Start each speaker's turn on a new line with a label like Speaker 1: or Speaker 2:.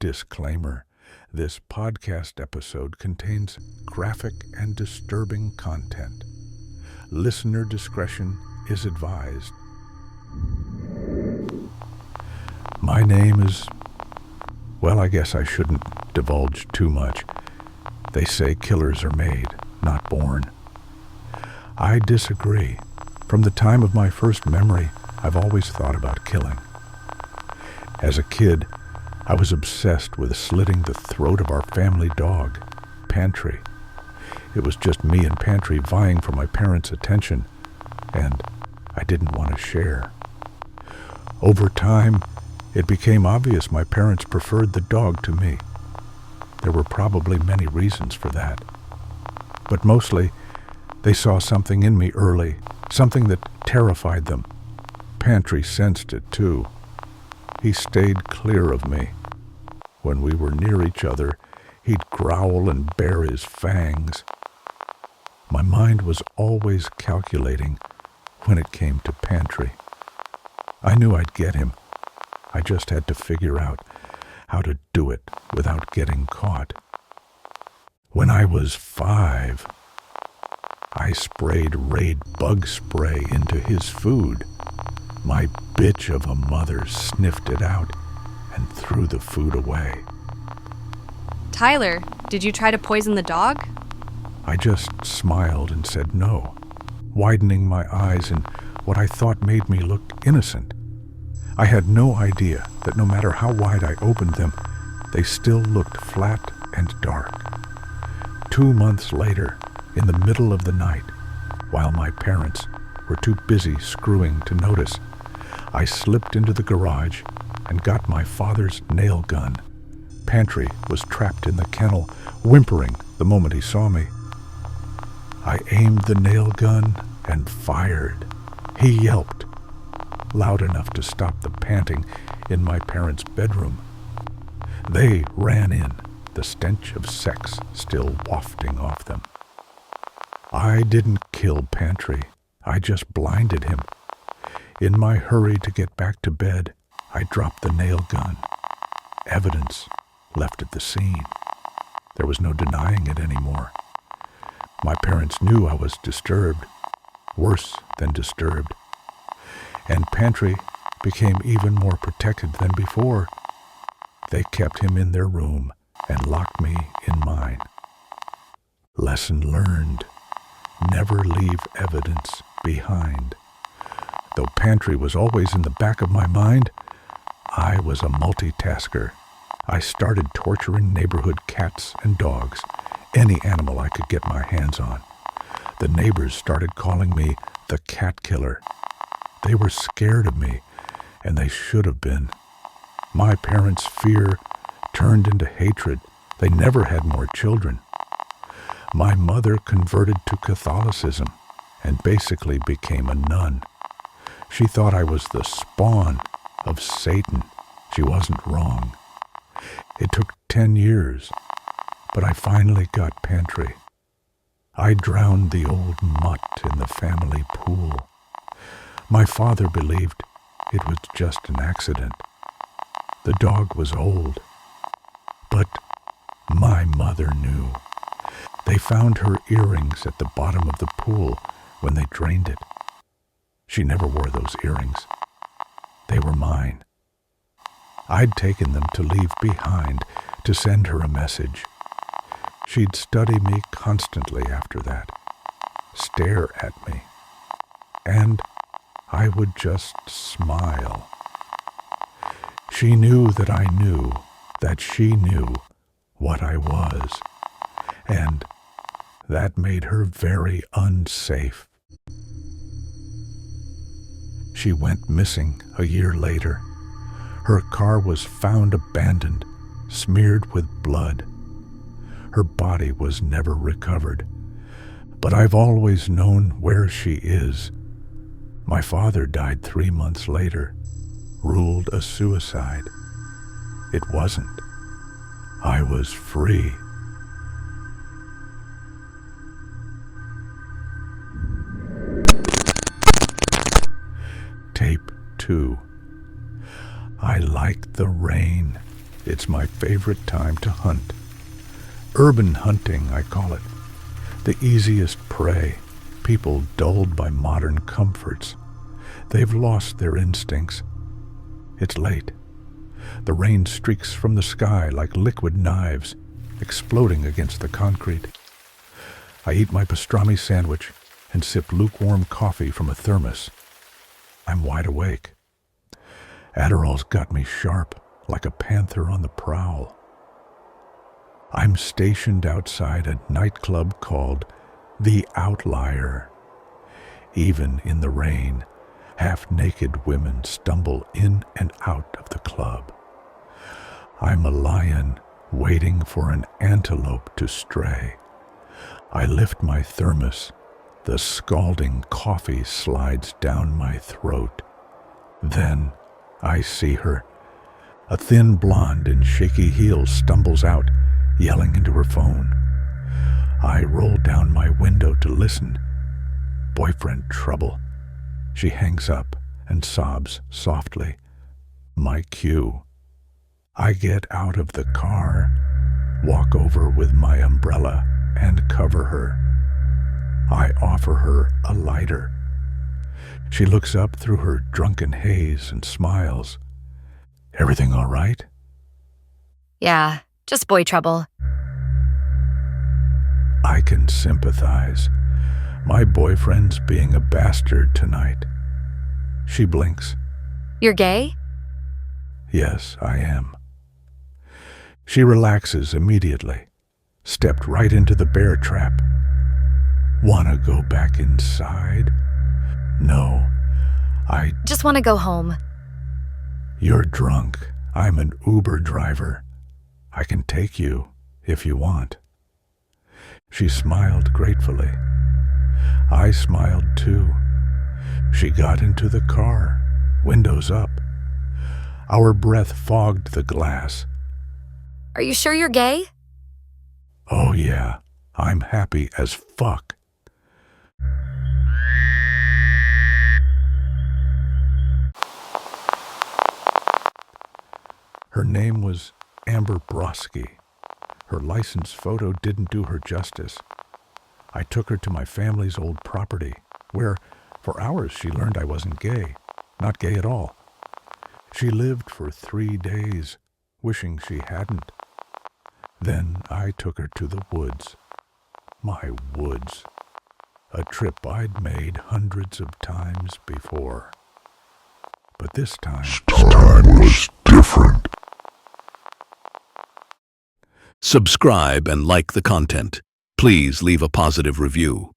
Speaker 1: Disclaimer: this podcast episode contains graphic and disturbing content. Listener discretion is advised. My name is... well, I guess I shouldn't divulge too much. They say killers are made, not born. I disagree. From the time of my first memory, I've always thought about killing. As a kid, I was obsessed with slitting the throat of our family dog, Pantry. It was just me and Pantry vying for my parents' attention, and I didn't want to share. Over time, it became obvious my parents preferred the dog to me. There were probably many reasons for that. But mostly, they saw something in me early, something that terrified them. Pantry sensed it too. He stayed clear of me. When we were near each other, he'd growl and bare his fangs. My mind was always calculating when it came to Pantry. I knew I'd get him. I just had to figure out how to do it without getting caught. When I was 5, I sprayed Raid bug spray into his food. My bitch of a mother sniffed it out and threw the food away.
Speaker 2: Tyler, did you try to poison the dog?
Speaker 1: I just smiled and said no, widening my eyes in what I thought made me look innocent. I had no idea that no matter how wide I opened them, they still looked flat and dark. 2 months later, in the middle of the night, while my parents were too busy screwing to notice, I slipped into the garage and got my father's nail gun. Pantry was trapped in the kennel, whimpering the moment he saw me. I aimed the nail gun and fired. He yelped, loud enough to stop the panting in my parents' bedroom. They ran in, the stench of sex still wafting off them. I didn't kill Pantry. I just blinded him. In my hurry to get back to bed, I dropped the nail gun. Evidence left at the scene. There was no denying it anymore. My parents knew I was disturbed, worse than disturbed. And Pantry became even more protected than before. They kept him in their room and locked me in mine. Lesson learned: never leave evidence behind. Though Pantry was always in the back of my mind, I was a multitasker. I started torturing neighborhood cats and dogs, any animal I could get my hands on. The neighbors started calling me the cat killer. They were scared of me, and they should have been. My parents' fear turned into hatred. They never had more children. My mother converted to Catholicism and basically became a nun. She thought I was the spawn of Satan. She wasn't wrong. It took 10 years, but I finally got Pantry. I drowned the old mutt in the family pool. My father believed it was just an accident. The dog was old, but my mother knew. They found her earrings at the bottom of the pool when they drained it. She never wore those earrings. They were mine. I'd taken them to leave behind, to send her a message. She'd study me constantly after that, stare at me, and I would just smile. She knew that I knew that she knew what I was, and that made her very unsafe. She went missing a year later. Her car was found abandoned, smeared with blood. Her body was never recovered, but I've always known where she is. My father died 3 months later, ruled a suicide. It wasn't. I was free. Tape 2. I like the rain. It's my favorite time to hunt. Urban hunting, I call it. The easiest prey, people dulled by modern comforts. They've lost their instincts. It's late. The rain streaks from the sky like liquid knives, exploding against the concrete. I eat my pastrami sandwich and sip lukewarm coffee from a thermos. I'm wide awake. Adderall's got me sharp, like a panther on the prowl. I'm stationed outside a nightclub called The Outlier. Even in the rain, half-naked women stumble in and out of the club. I'm a lion waiting for an antelope to stray. I lift my thermos. The scalding coffee slides down my throat. Then I see her. A thin blonde in shaky heels stumbles out, yelling into her phone. I roll down my window to listen. Boyfriend trouble. She hangs up and sobs softly. My cue. I get out of the car, walk over with my umbrella, and cover her. I offer her a lighter. She looks up through her drunken haze and smiles. Everything all right?
Speaker 3: Yeah, just boy trouble.
Speaker 1: I can sympathize. My boyfriend's being a bastard tonight. She blinks.
Speaker 3: You're gay?
Speaker 1: Yes, I am. She relaxes immediately. Stepped right into the bear trap. Wanna go back inside? No, I...
Speaker 3: Just want to go home.
Speaker 1: You're drunk. I'm an Uber driver. I can take you if you want. She smiled gratefully. I smiled too. She got into the car, windows up. Our breath fogged the glass.
Speaker 3: Are you sure you're gay?
Speaker 1: Oh yeah, I'm happy as fuck. Her name was Amber Broski. Her license photo didn't do her justice. I took her to my family's old property, where for hours she learned I wasn't gay, not gay at all. She lived for 3 days, wishing she hadn't. Then I took her to the woods. My woods. A trip I'd made hundreds of times before. But this time was different.
Speaker 4: Subscribe and like the content. Please leave a positive review.